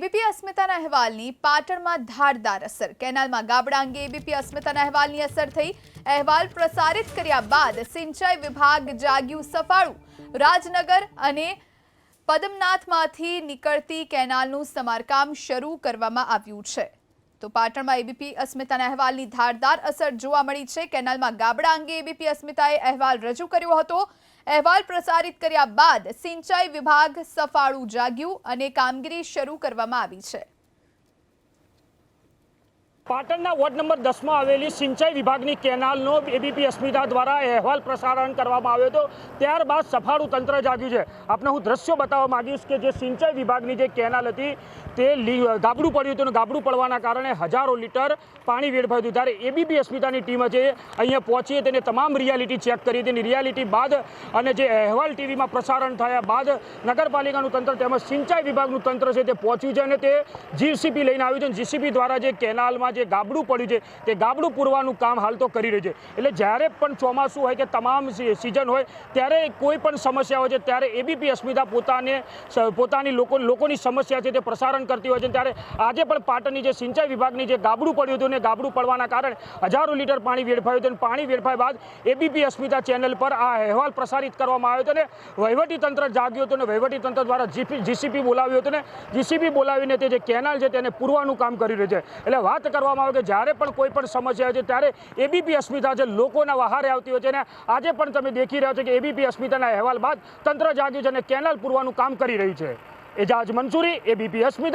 ABP અસ્મિતાના અહેવાલની પાટણમાં ધારદાર અસર। કેનાલમાં ગાબડા અંગે એબીપી અસ્મિતાના અહેવાલની અસર થઈ। અહેવાલ પ્રસારિત કર્યા બાદ સિંચાઈ વિભાગ જાગ્યું સફાળું। રાજનગર અને પદમનાથમાંથી નીકળતી કેનાલનું સમારકામ શરૂ કરવામાં આવ્યું છે। તો પાટણમાં એબીપી અસ્મિતાના અહેવાલની ધારદાર અસર જોવા મળી છે। કેનાલમાં ગાબડા અંગે એબીપી અસ્મિતાએ અહેવાલ રજૂ કર્યો હતો। અહેવાલ પ્રસારિત કર્યા બાદ સિંચાઈ વિભાગ સફાળું જાગ્યું અને કામગીરી શરૂ કરવામાં આવી છે। પાટણના વોર્ડ નંબર 10 માં આવેલી સિંચાઈ વિભાગની કેનાલનો એબીપી અસ્મિતા દ્વારા અહેવાલ પ્રસારણ કરવામાં આવ્યો હતો। ત્યારબાદ સફાળું તંત્ર જાગ્યું છે। આપને હું દ્રશ્યો બતાવવા માંગીશ કે જે સિંચાઈ વિભાગની જે કેનાલ હતી તે ગાબડું પડ્યું હતું અને ગાબડું પડવાના કારણે હજારો લીટર પાણી વેડફાયું હતું। ત્યારે એબીપી અસ્મિતાની ટીમ છે અહીંયા પહોંચી તેને તમામ રિયાલિટી ચેક કરી। તેની રિયાલિટી બાદ અને જે અહેવાલ ટીવીમાં પ્રસારણ થયા બાદ નગરપાલિકાનું તંત્ર તેમજ સિંચાઈ વિભાગનું તંત્ર છે તે પહોંચ્યું છે અને તે જીસીબી લઈને આવ્યું છે। જીસીબી દ્વારા જે કેનાલમાં જે ગાબડું પડ્યું છે તે ગાબડું પૂરવાનું કામ હાલ તો કરી રહ્યું છે। એટલે જ્યારે પણ ચોમાસું હોય કે તમામ સિઝન હોય ત્યારે કોઈ પણ સમસ્યા હોય છે ત્યારે એબીપી અસ્મિતા પોતાની લોકોની સમસ્યા છે તે પ્રસારણ કરતી હોય છે। ત્યારે આજે પણ પાટણની જે સિંચાઈ વિભાગની જે ગાબડું પડ્યું હતું ને ગાબડું પડવાના કારણે હજારો લીટર પાણી વેડફાયું હતું અને પાણી વેડફાયા બાદ એબીપી અસ્મિતા ચેનલ પર આ અહેવાલ પ્રસારિત કરવામાં આવ્યો હતો અને વહીવટીતંત્ર જાગ્યું હતું અને વહીવટીતંત્ર દ્વારા જીસીબી બોલાવ્યું હતું ને જીસીબી બોલાવીને તે જે કેનાલ છે તેને પૂરવાનું કામ કરી રહ્યું છે। એટલે વાત કરવામાં આવે કે જ્યારે પણ કોઈ પણ સમસ્યા હોય છે ત્યારે એબીપી અસ્મિતા છે લોકોના વહારે આવતી હોય છે અને આજે પણ તમે દેખી રહ્યા છો કે એબીપી અસ્મિતાના અહેવાલ બાદ તંત્ર જાગ્યું છે અને કેનાલ પૂરવાનું કામ કરી રહ્યું છે। એજાજ મંસૂરી, એબીપી અસ્મિતા।